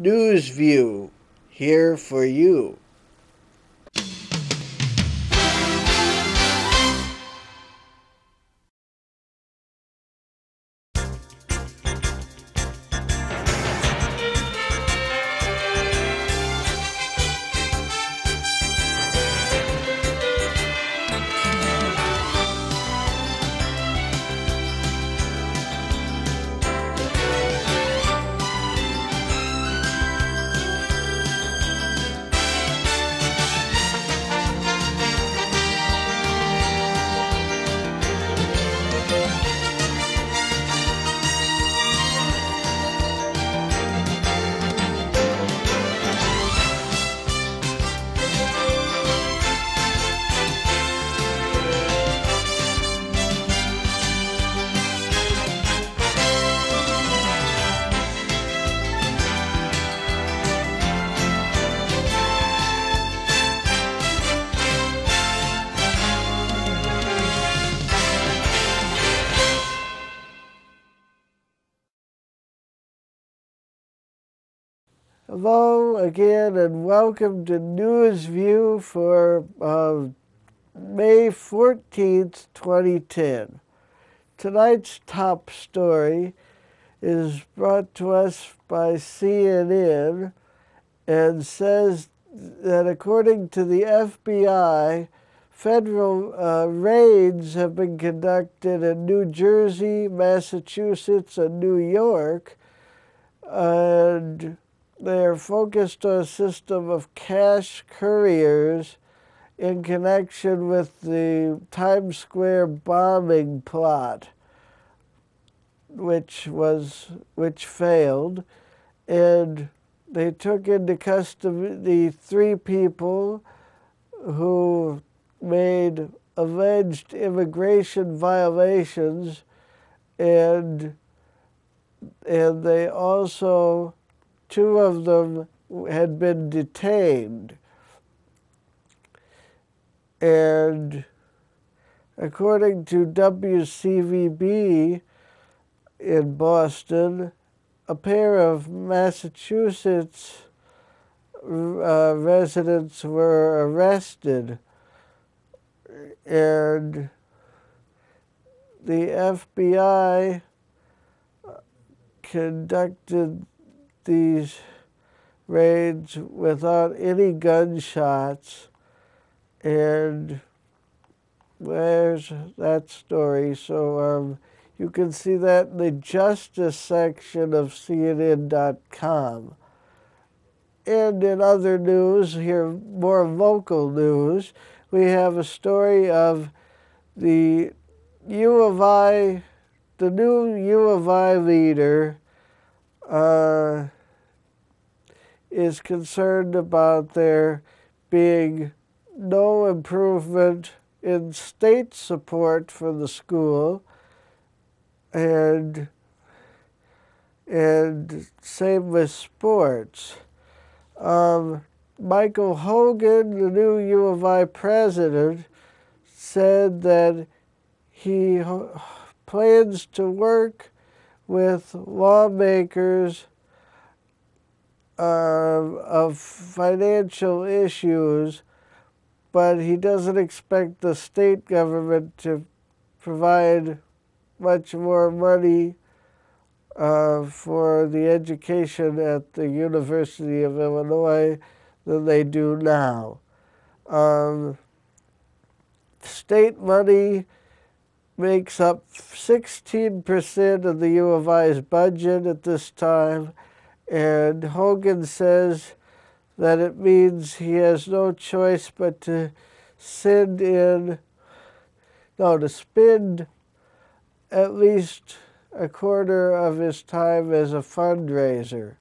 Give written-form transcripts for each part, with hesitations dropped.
News View, here for you. Hello again and welcome to News View for May 14th, 2010. Tonight's top story is brought to us by CNN and says that according to the FBI, federal raids have been conducted in New Jersey, Massachusetts, and New York, and they're focused on a system of cash couriers in connection with the Times Square bombing plot, which failed, and they took into custody 3 people who made alleged immigration violations, and they also, 2 of them had been detained. And according to WCVB in Boston, a pair of Massachusetts residents were arrested, and the FBI conducted these raids without any gunshots, and there's that story. So you can see that in the justice section of CNN.com. And in other news, here more local news, we have a story of the U of I, the new U of I leader is concerned about there being no improvement in state support for the school, and same with sports. Michael Hogan, the new U of I president, said that he plans to work with lawmakers of financial issues, but he doesn't expect the state government to provide much more money for the education at the University of Illinois than they do now. State money makes up 16% of the U of I's budget at this time, and Hogan says that it means he has no choice but to spend at least a quarter of his time as a fundraiser.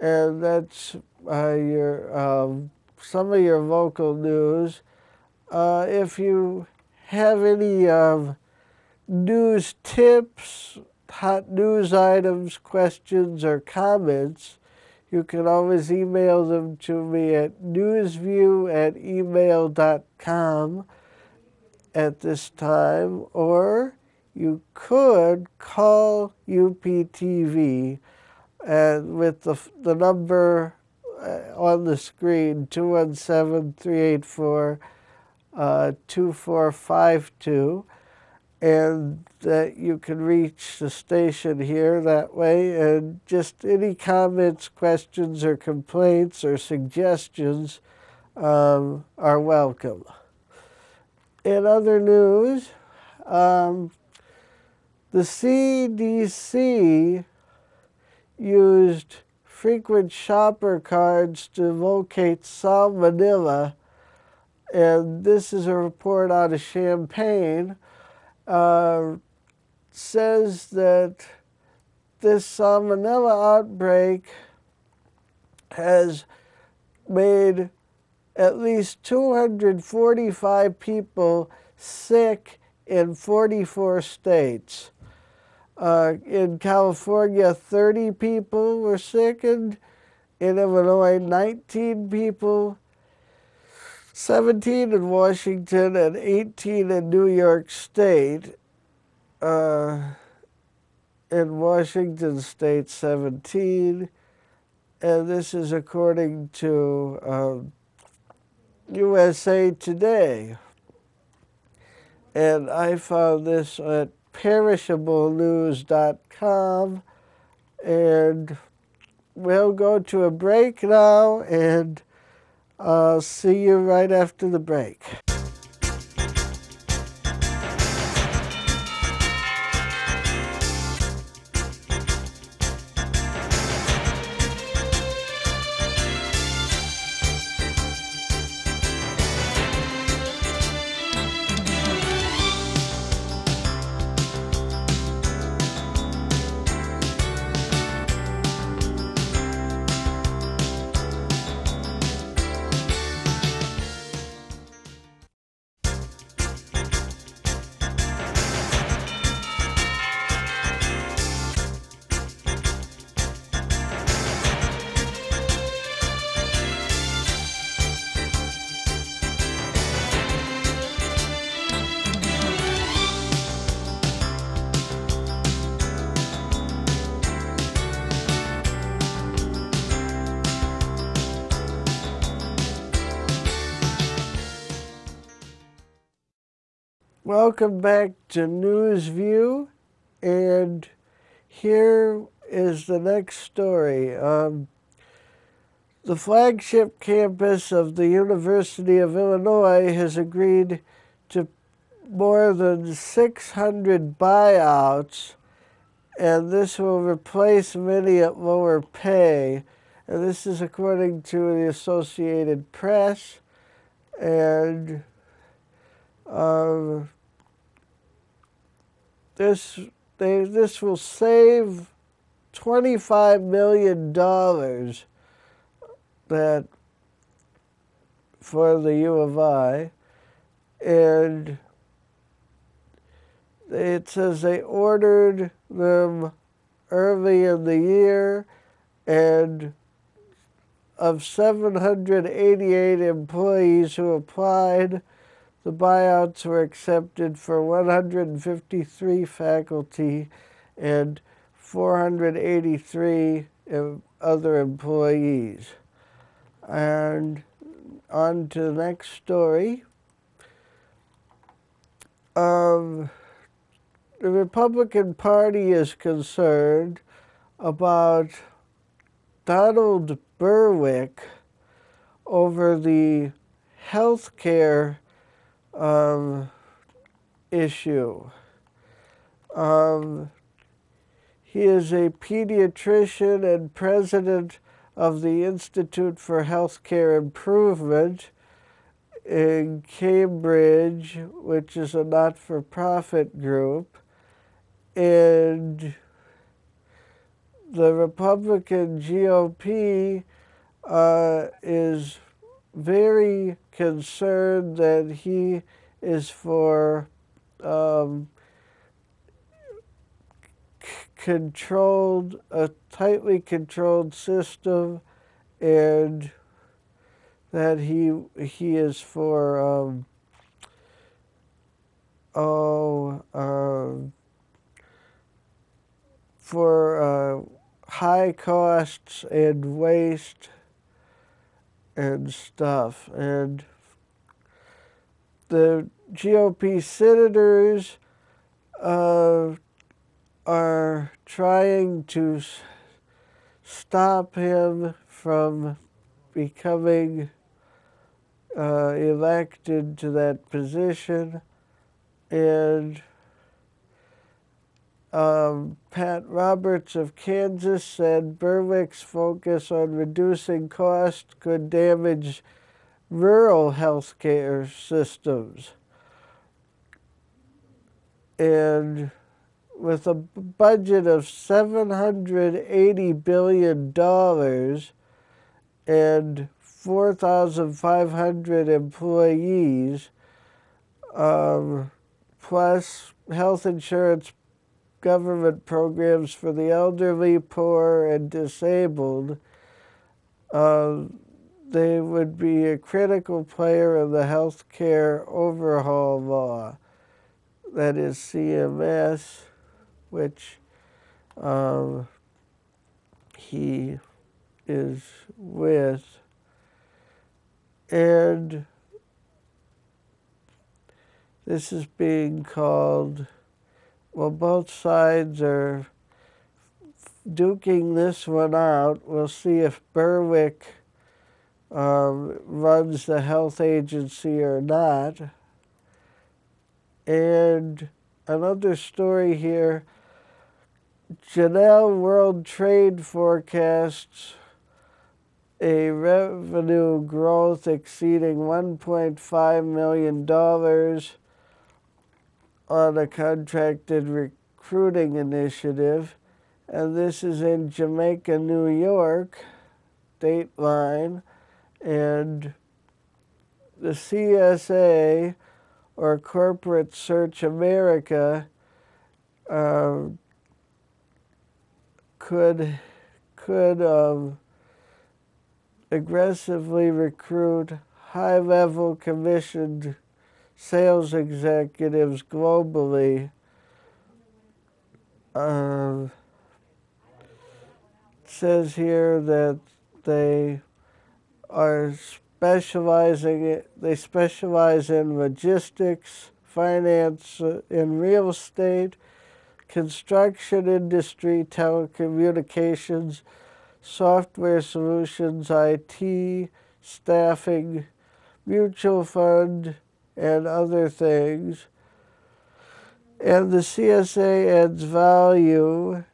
And that's some of your local news. If you have any news tips, hot news items, questions, or comments, you can always email them to me at newsview@email.com at this time, or you could call UPTV and with the number on the screen, 217-384-2452, and that you can reach the station here that way. And just any comments, questions, or complaints or suggestions are welcome. In other news, the CDC used frequent shopper cards to locate salmonella, and this is a report out of Champaign. Says that this salmonella outbreak has made at least 245 people sick in 44 states. In California, 30 people were sickened. In Illinois, 19 people, 17 in Washington, and 18 in New York State. In Washington State, 17. And this is according to USA Today. And I found this at perishablenews.com. And we'll go to a break now, and I'll see you right after the break. Welcome back to News View, and here is the next story. The flagship campus of the University of Illinois has agreed to more than 600 buyouts, and this will replace many at lower pay. And this is according to the Associated Press. And this will save $25 million that for the U of I, and it says they ordered them early in the year, and of 788 employees who applied, the buyouts were accepted for 153 faculty and 483 other employees. And on to the next story. The Republican Party is concerned about Donald Berwick over the health care issue. He is a pediatrician and president of the Institute for Healthcare Improvement in Cambridge, which is a not-for-profit group. And the Republican GOP is very concerned that he is for a tightly controlled system, and that he is for high costs and waste and stuff. And the GOP senators are trying to stop him from becoming elected to that position. And Pat Roberts of Kansas said Berwick's focus on reducing cost could damage rural health care systems. And with a budget of $780 billion and 4,500 employees, plus health insurance government programs for the elderly, poor, and disabled, they would be a critical player in the health care overhaul law. That is CMS, which he is with. And this is being called, well, both sides are duking this one out. We'll see if Berwick runs the health agency or not. And another story here, Janelle World Trade forecasts a revenue growth exceeding $1.5 million on a contracted recruiting initiative. And this is in Jamaica, New York, Dateline. And the CSA, or Corporate Search America, could aggressively recruit high-level commissioned sales executives globally. It says here that they specialize in logistics, finance, and real estate, construction industry, telecommunications, software solutions, IT, staffing, mutual fund, and other things. And the CSA adds value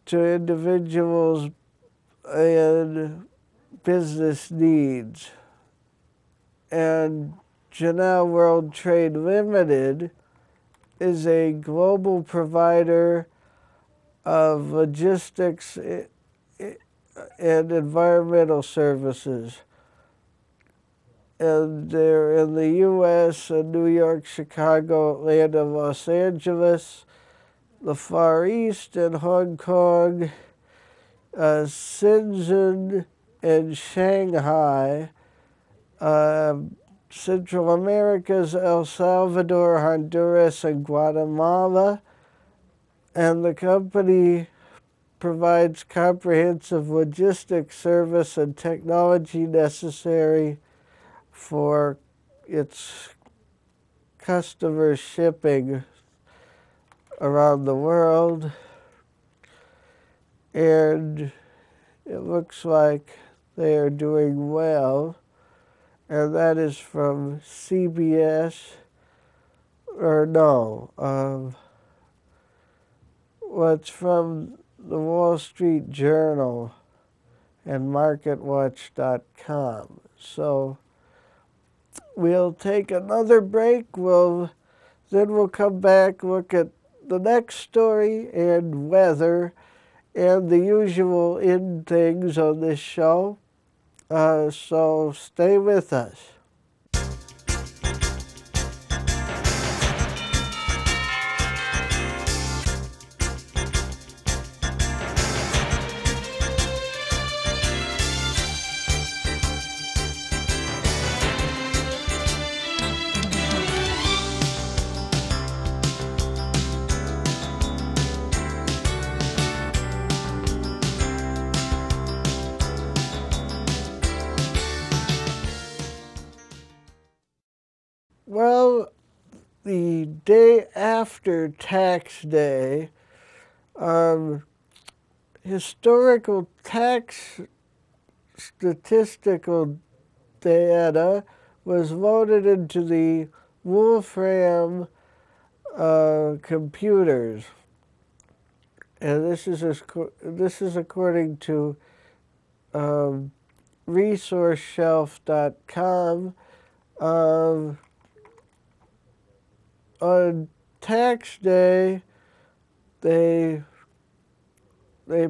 to individuals and business needs. And Janelle World Trade Limited is a global provider of logistics and environmental services. And they're in the U.S., New York, Chicago, Atlanta, Los Angeles, the Far East, and Hong Kong, Shenzhen, and Shanghai, Central America's El Salvador, Honduras, and Guatemala. And the company provides comprehensive logistics service and technology necessary for its customer shipping around the world. And it looks like they are doing well. And that is from CBS, or no, well, it's from the Wall Street Journal and MarketWatch.com. So we'll take another break. Then we'll come back, look at the next story and weather and the usual in things on this show. So stay with us. the day after tax day, historical tax statistical data was loaded into the Wolfram computers, and this is according to ResourceShelf.com. On tax day, they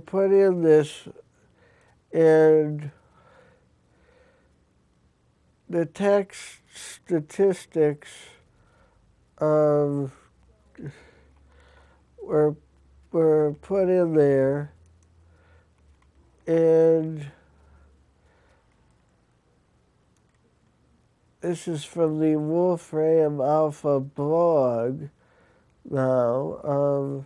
put in this, and the tax statistics were put in there, and this is from the Wolfram Alpha blog now.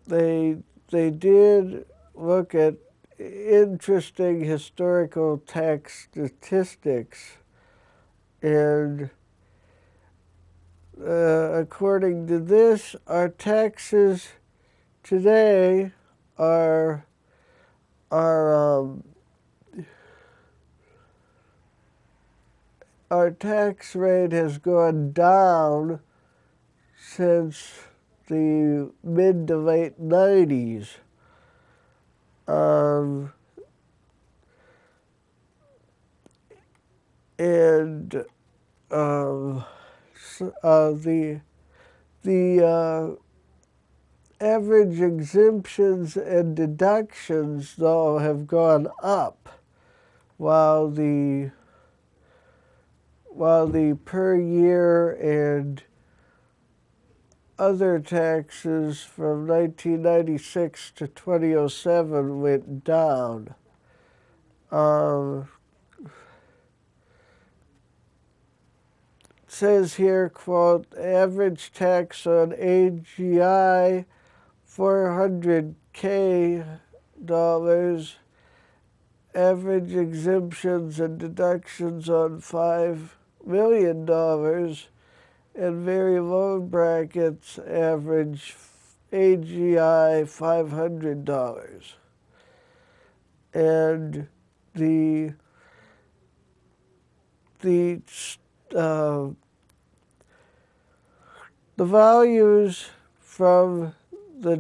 They did look at interesting historical tax statistics, and according to this, our taxes today our tax rate has gone down since the mid to late 90s. And the average exemptions and deductions, though, have gone up, while the per year and other taxes from 1996 to 2007 went down. It says here, quote, average tax on AGI, $400K, average exemptions and deductions on $5 million, and very low brackets average AGI $500. And the values from the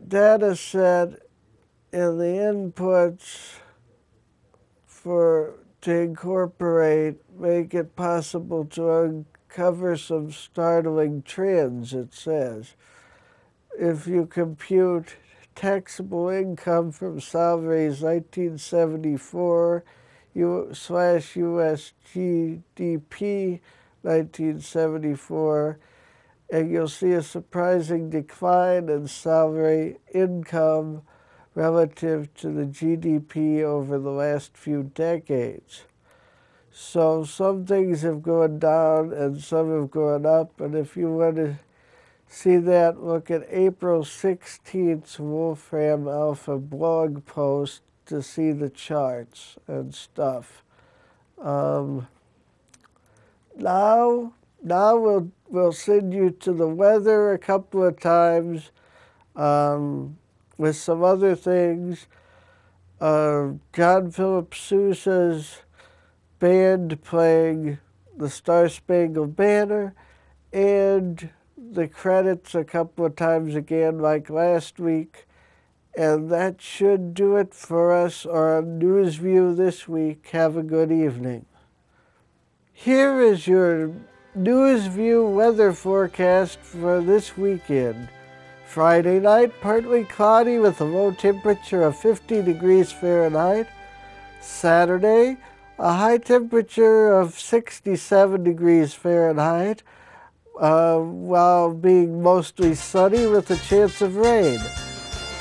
data set and the inputs to incorporate make it possible to uncover some startling trends, it says. If you compute taxable income from Salve's 1974 /US GDP 1974, and you'll see a surprising decline in salary income relative to the GDP over the last few decades. So some things have gone down and some have gone up, and if you want to see that, look at April 16th's Wolfram Alpha blog post to see the charts and stuff. Now we'll send you to the weather a couple of times with some other things. John Philip Sousa's band playing the Star Spangled Banner, and the credits a couple of times again like last week. And that should do it for us on NewsView this week. Have a good evening. Here is your NewsView weather forecast for this weekend. Friday night, partly cloudy with a low temperature of 50 degrees Fahrenheit. Saturday, a high temperature of 67 degrees Fahrenheit, while being mostly sunny with a chance of rain.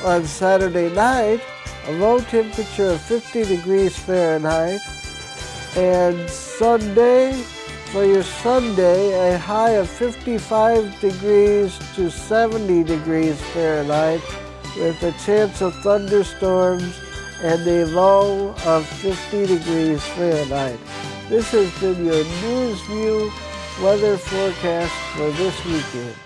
On Saturday night, a low temperature of 50 degrees Fahrenheit, and Sunday, for your Sunday, a high of 55 degrees to 70 degrees Fahrenheit with a chance of thunderstorms and a low of 50 degrees Fahrenheit. This has been your News View weather forecast for this weekend.